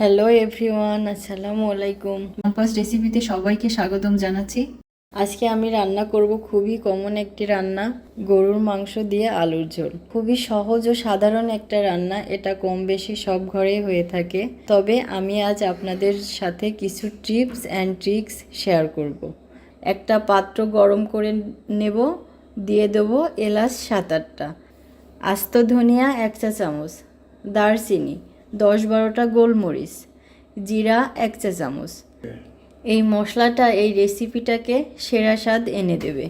Hello everyone, আসসালামু আলাইকুম। First রেসিপিতে সবাইকে স্বাগতম জানাচ্ছি। আজকে আমি রান্না করব খুবই কমন একটি রান্না, গরুর মাংস দিয়ে আলুর ঝোল। খুবই সহজ ও সাধারণ একটা রান্না, এটা কম বেশি সব ঘরেই হয়ে থাকে। তবে আমি আজ আপনাদের সাথে কিছু টিপস অ্যান্ড ট্রিক্স শেয়ার করব। একটা পাত্র গরম করে নেব, দিয়ে দেবো এলাচ 7-8টা, আস্ত ধনিয়া 1 চা চামচ, দারচিনি 10-12টা গোলমরিচ, জিরা 1 চা চামচ। এই মশলাটা এই রেসিপিটাকে সেরা স্বাদ এনে দেবে।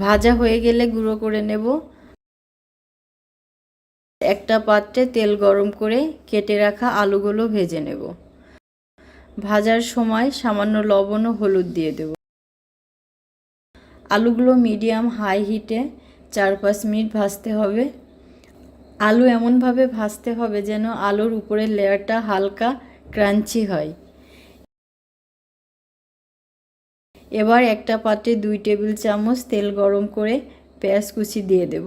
ভাজা হয়ে গেলে গুঁড়ো করে নেব। একটা পাত্রে তেল গরম করে কেটে রাখা আলুগুলো ভেজে নেব। ভাজার সময় সামান্য লবণ ও হলুদ দিয়ে দেব। আলুগুলো মিডিয়াম হাই হিটে 4-5 মিনিট ভাজতে হবে। আলু এমনভাবে ভাজতে হবে যেন আলুর উপরের লেয়ারটা হালকা ক্রাঞ্চি হয়। এবার একটা পাত্রে 2 টেবিল চামচ তেল গরম করে পেঁয়াজ কুচি দিয়ে দেব,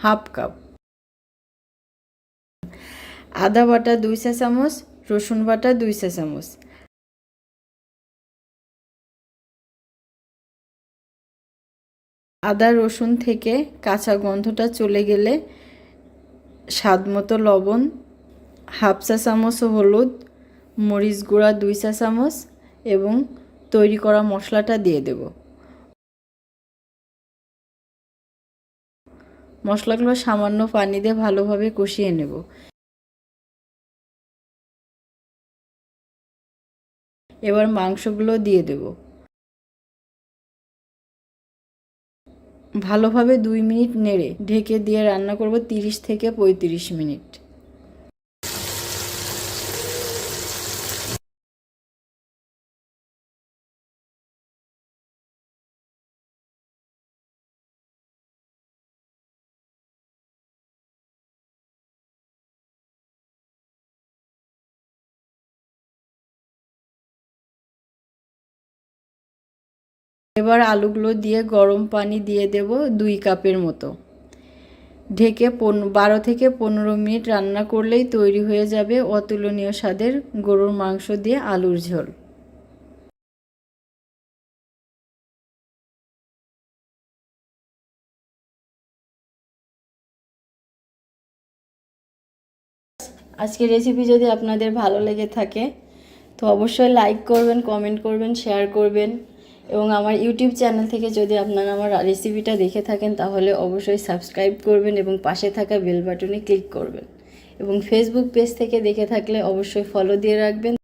হাফ কাপ। আদা বাটা 2 চা চামচ, রসুন বাটা 2 চা চামচ। আদা রসুন থেকে কাঁচা গন্ধটা চলে গেলে স্বাদ মতো লবণ, হাফ চা চামচ হলুদ, মরিচ গুঁড়া 2 চা চামচ এবং তৈরি করা মশলাটা দিয়ে দেব। মশলাগুলো সামান্য পানি দিয়ে ভালোভাবে কষিয়ে নেব। এবার মাংসগুলো দিয়ে দেব। ভালোভাবে 2 মিনিট নেড়ে ঢেকে দিয়ে রান্না করব 30 থেকে 35 মিনিট। এবার আলুগুলো দিয়ে গরম পানি দিয়ে দেব 2 কাপের মতো। ঢেকে 12 থেকে 15 মিনিট রান্না করলেই তৈরি হয়ে যাবে অতুলনীয় স্বাদের গরুর মাংস দিয়ে আলুর ঝোল। আজকের রেসিপি যদি আপনাদের ভালো লেগে থাকে তো অবশ্যই লাইক করবেন, কমেন্ট করবেন, শেয়ার করবেন এবং আমার ইউটিউব চ্যানেল থেকে যদি আপনারা আমার রেসিপিটা দেখে থাকেন তাহলে অবশ্যই সাবস্ক্রাইব করবেন এবং পাশে থাকা বেল বাটনে ক্লিক করবেন এবং ফেসবুক পেজ থেকে দেখে থাকলে অবশ্যই ফলো দিয়ে রাখবেন